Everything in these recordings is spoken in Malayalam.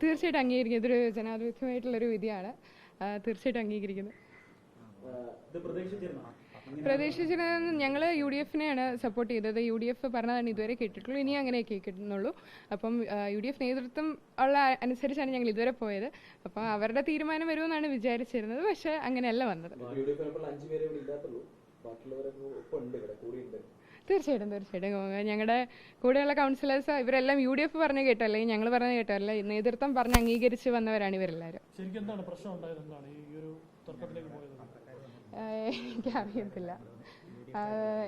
തീർച്ചയായിട്ടും അംഗീകരിക്കും. ഇതൊരു ജനാധിപത്യമായിട്ടുള്ളൊരു വിധിയാണ്. തീർച്ചയായിട്ടും അംഗീകരിക്കുന്നത്. പ്രതീക്ഷിച്ചിരുന്നത് ഞങ്ങൾ UDF-നെയാണ് സപ്പോർട്ട് ചെയ്തത്. UDF പറഞ്ഞതാണ് ഇതുവരെ കേട്ടിട്ടുള്ളൂ, ഇനി അങ്ങനെ കേൾക്കുന്നുള്ളൂ. അപ്പം UDF നേതൃത്വം ഉള്ള അനുസരിച്ചാണ് ഞങ്ങൾ ഇതുവരെ പോയത്. അപ്പം അവരുടെ തീരുമാനം വരുമെന്നാണ് വിചാരിച്ചിരുന്നത്, പക്ഷെ അങ്ങനെയല്ല വന്നത്. തീർച്ചയായിട്ടും ഞങ്ങളുടെ കൂടെയുള്ള കൗൺസിലേഴ്സ് ഇവരെല്ലാം UDF പറഞ്ഞു കേട്ടോ, അല്ലെങ്കിൽ ഞങ്ങൾ പറഞ്ഞു കേട്ടോ, അല്ല നേതൃത്വം പറഞ്ഞ് അംഗീകരിച്ച് വന്നവരാണ് ഇവരെല്ലാവരും.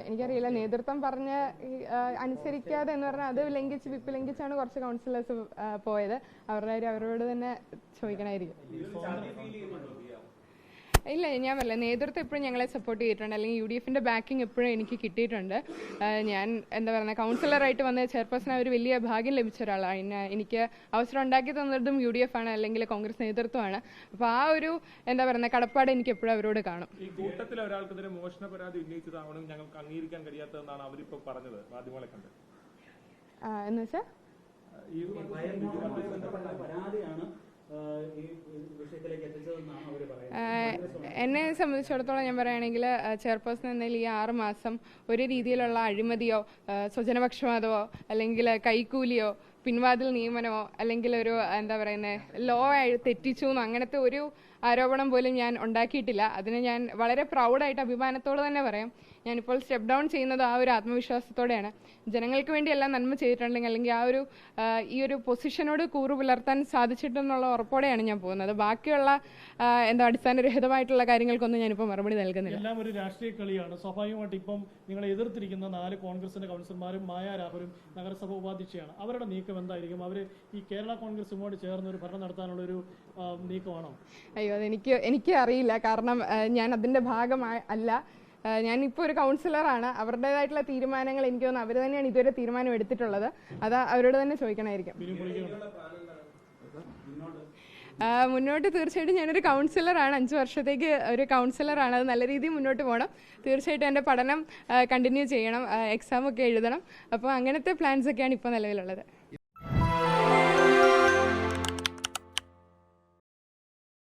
എനിക്കറിയില്ല. നേതൃത്വം പറഞ്ഞ് അനുസരിക്കാതെ എന്ന് പറഞ്ഞാൽ അത് വിപ്പ് ലംഘിച്ചാണ് കുറച്ച് കൗൺസിലേഴ്സ് പോയത്. അവരോട് തന്നെ ചോദിക്കണമായിരിക്കും. ഇല്ല, ഞാൻ പറയില്ല, നേതൃത്വം എപ്പോഴും ഞങ്ങളെ സപ്പോർട്ട് ചെയ്തിട്ടുണ്ട്, അല്ലെങ്കിൽ UDF-ന്റെ ബാക്കിംഗ് എപ്പോഴും എനിക്ക് കിട്ടിയിട്ടുണ്ട്. ഞാൻ എന്താ പറയുക, കൗൺസിലറായിട്ട് വന്ന ചെയർപേഴ്സൺ ഒരു വലിയ ഭാഗ്യം ലഭിച്ച ഒരാളാണ്. എനിക്ക് അവസരം ഉണ്ടാക്കി തന്നതും UDF ആണ്, അല്ലെങ്കിൽ കോൺഗ്രസ് നേതൃത്വമാണ്. അപ്പോൾ ആ ഒരു എന്താ പറയുക കടപ്പാട് എനിക്ക് എപ്പോഴും അവരോട് കാണും. ഈ കൂട്ടത്തിൽ ഒരാൾക്കെതിരെ മോഷണ പരാതി ഉന്നയിച്ചതാവണം ഞങ്ങൾക്ക് അംഗീകരിക്കാൻ കഴിയാത്തതെന്നാണ് അവരിപ്പോൾ പറഞ്ഞത് മാധ്യമങ്ങളെ കണ്ട്. എന്ന് വെച്ചാൽ എന്നെ സംബന്ധിച്ചിടത്തോളം ഞാൻ പറയുകയാണെങ്കിൽ ചെയർപേഴ്സൺ എന്നതിൽ ഈ 6 മാസം ഒരു രീതിയിലുള്ള അഴിമതിയോ സ്വജനപക്ഷപാതമോ അല്ലെങ്കിൽ കൈക്കൂലിയോ പിൻവാതിൽ നിയമനമോ അല്ലെങ്കിൽ ഒരു എന്താ പറയുന്നത് ലോ തെറ്റിച്ചു എന്നോ അങ്ങനത്തെ ഒരു ആരോപണം പോലും ഞാൻ ഉണ്ടാക്കിയിട്ടില്ല. അതിന് ഞാൻ വളരെ പ്രൗഡായിട്ട് അഭിമാനത്തോടെ തന്നെ പറയാം. ഞാനിപ്പോൾ സ്റ്റെപ്പ് ഡൗൺ ചെയ്യുന്നത് ആ ഒരു ആത്മവിശ്വാസത്തോടെയാണ്. ജനങ്ങൾക്ക് വേണ്ടി എല്ലാം നന്മ ചെയ്തിട്ടുണ്ടെങ്കിൽ അല്ലെങ്കിൽ ഈ ഒരു പൊസിഷനോട് കൂറു പുലർത്താൻ സാധിച്ചിട്ടെന്നുള്ള ഉറപ്പോടെയാണ് ഞാൻ പോകുന്നത്. ബാക്കിയുള്ള അടിസ്ഥാനരഹിതമായിട്ടുള്ള കാര്യങ്ങൾക്കൊന്നും ഞാനിപ്പോൾ മറുപടി നൽകുന്നില്ല. എല്ലാം ഒരു രാഷ്ട്രീയ കളിയാണ്. സ്വാഭാവികമായിട്ട് ഇപ്പം നിങ്ങളെ എതിർത്തിരിക്കുന്ന 4 കോൺഗ്രസിന്റെ കൗൺസിലർമാരും മായ രാഹുലും നഗരസഭ ഉപാധ്യക്ഷയാണ്. അവരുടെ നീക്കം എന്തായിരിക്കും? അവർ ഈ കേരള കോൺഗ്രസുമായിട്ട് ചേർന്ന് ഒരു ഭരണം നടത്താനുള്ള ഒരു നീക്കമാണോ? അയ്യോ, എനിക്ക് അറിയില്ല. കാരണം ഞാൻ അതിന്റെ അല്ല. ഞാനിപ്പോൾ ഒരു കൗൺസിലറാണ്. അവരുടേതായിട്ടുള്ള തീരുമാനങ്ങൾ എനിക്ക് തോന്നുന്നു അവർ തന്നെയാണ് ഇതുവരെ തീരുമാനം എടുത്തിട്ടുള്ളത്. അത് അവരോട് തന്നെ ചോദിക്കണമായിരിക്കും. മുന്നോട്ട് തീർച്ചയായിട്ടും ഞാനൊരു കൗൺസിലറാണ്, 5 വർഷത്തേക്ക് ഒരു കൗൺസിലറാണ്. അത് നല്ല രീതിയിൽ മുന്നോട്ട് പോകണം. തീർച്ചയായിട്ടും എൻ്റെ പഠനം കണ്ടിന്യൂ ചെയ്യണം, എക്സാമൊക്കെ എഴുതണം. അപ്പോൾ അങ്ങനത്തെ പ്ലാൻസൊക്കെയാണ് ഇപ്പോൾ നിലവിലുള്ളത്.